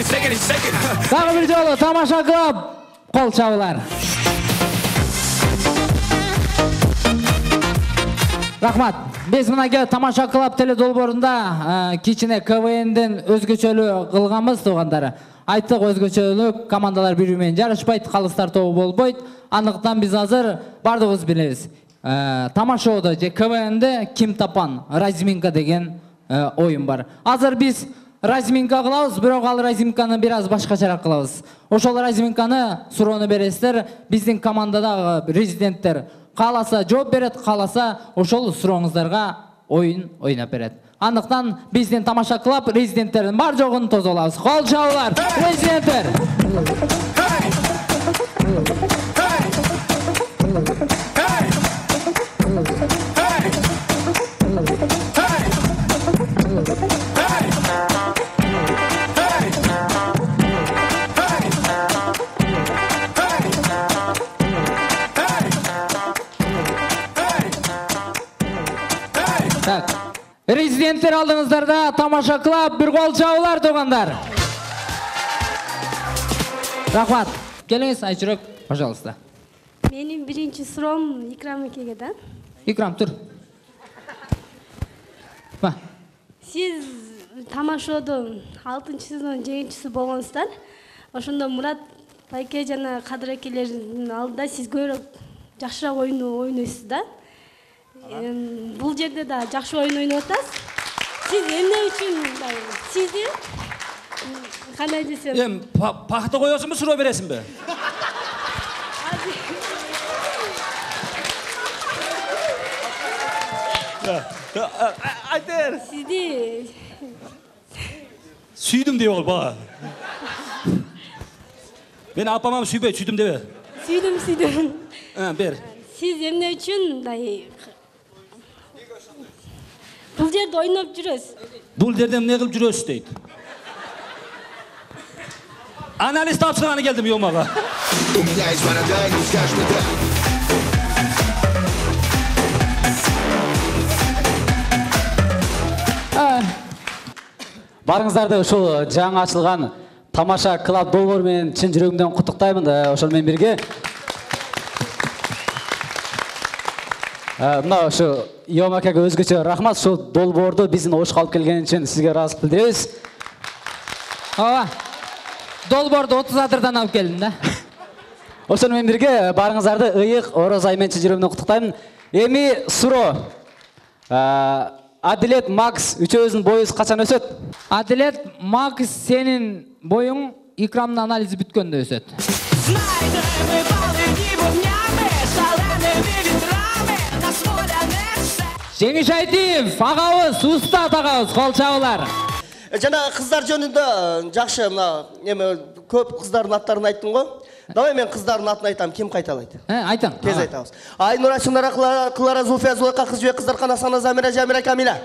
Дагы бир жолу тамаша клуб кол чабуулар. Рахмат. Биз мынакей тамаша клуб теледолбоорунда кичине КВНден өзгөчөлүү кылганбыз туугандар. Айттык өзгөчөлүк командалар бири менен жарышпайт, калыстар тобу болбойт. Андыктан биз азыр бардыгыбыз билебиз. Тамашоодо же КВНде ким тапан разминка деген оюн бар. Азыр биз разминка кылабыз, бирок ал разминканы бир аз башкачараак кылабыз. Ошол разминканы суроону бересиздер. Биздин командадагы резиденттер кааласа жооп берет, кааласа ошол сурооңуздарга оюн ойнап берет. Андыктан биздин тамаша клуб резиденттердин бар жогун тозолабыз. Кол чабуулар, резиденттер. Резиденттер алдыңыздарда тамаша клуб, бир кол чабуулар туугандар. Рахмат. Келиңиз Айчурек, пожалуйста. Менин биринчи суроом Икрам экеге да. Икрам, тур. Сиз тамашоодо 6-сезон жеңүүчүсү болгонсуздар. Ошондо Мурат байке жана Кадыр экелердин алдында сиз көбүрөөк жакшыраак ойнойсуз да. Бул жерде да жакшы оюн ойноп атасыз. Сиз эмне үчүн сизди кандай десем? Пахта коесуңбу, суроо бересиңби? Айтер. Сизди Сүйдүм деп ол бала. Мен апамам сүйбөй, сүйдүм дебе. Сүйдүм. Бер. Сиз эмне үчүн бул жерде ойноп жүрөсүз? Бул жерде эмне кылып жүрөсүз дейт. Анализ тапшырганы келдим ёмага. Барыңыздарды ушул жаңы ачылган тамаша клуб долбоор менен чын жүрөгүмдөн куттуктаймын. Ошол менен бирге мына ушу Йомакага өзгөчө рахмат. Ушул долбоорду биздин ошко алып келген үчүн сизге ыраазылык билдиребиз. Долбоорду 30 адырдан алып келдим да. Ошол менен бирге барыңыздарды ыйык ороз ай менен чын жүрөгүмдөн куттуктаймын. Эми суроо. Адилет, Макс, үчөөбүздүн боюбуз качан өсөт? Адилет, Макс, сенин боюң Икрамдын анализи бүткөндө өсөт. Жеңиш Айтиев, агабыз, устат агабыз, кол чабуулар. Жана кыздар жөнүндө жакшы, мына эме көп кыздардын аттарын айттым го. Давай мен кыздардын атын айтам, ким кайталайт? Айтам. Тез айтабыз. Айнура, Чынара, Клара, Зульфия, Зулайка, кыз жібек, кыздархан, Асана, Замира, Жамира, Камила.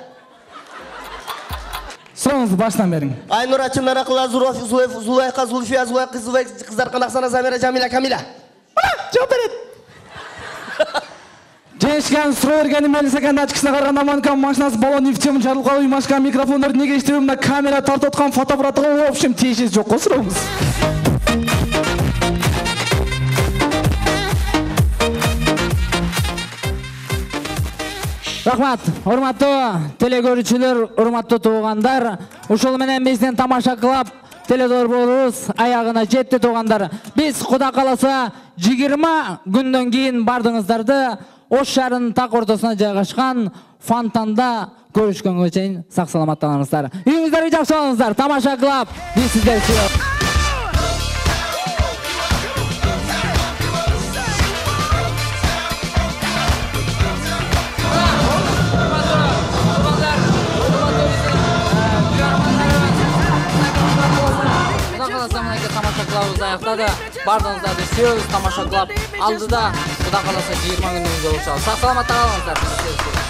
Сурооңузду баштан бериң. Айнура, Чынара, Клара, Зулайка, Зульфия, Зулайка, кыздархан, Асана, Замира, Жамила, Камила. Жооп берет. Жеңишкен суроо бергеним эле секенде ачкысына караганда манкам машинасы баллон нефтем жарылып калып машка микрофондорду неге иштебей мына камера тартып аткан фотоаппаратыга в общем тиешеси жок го сурооңуз. Рахмат, урматтуу телекөрүүчүлөр, урматтуу туугандар. Ушул менен биздин тамаша клуб теледолбоорубуз аягына жетти туугандар. Биз Кудай кааласа 20 күндөн кийин бардыңыздарды Ош шаарынын так ортосуна жайгашкан фонтанда көрүшкөнгө чейин сак саламаттаныңыздар. Үйүңүздөргө жакшы болуңуздар. Тамаша клуб биз сиздерди сүйөбүз. Тамаша клубубуз аяктады. Бардыңыздарды сүйөбүз. Тамаша клуб алдыда Кудай кааласа 20 күндөн жолугушабыз. Сак саламатта калыңыздар.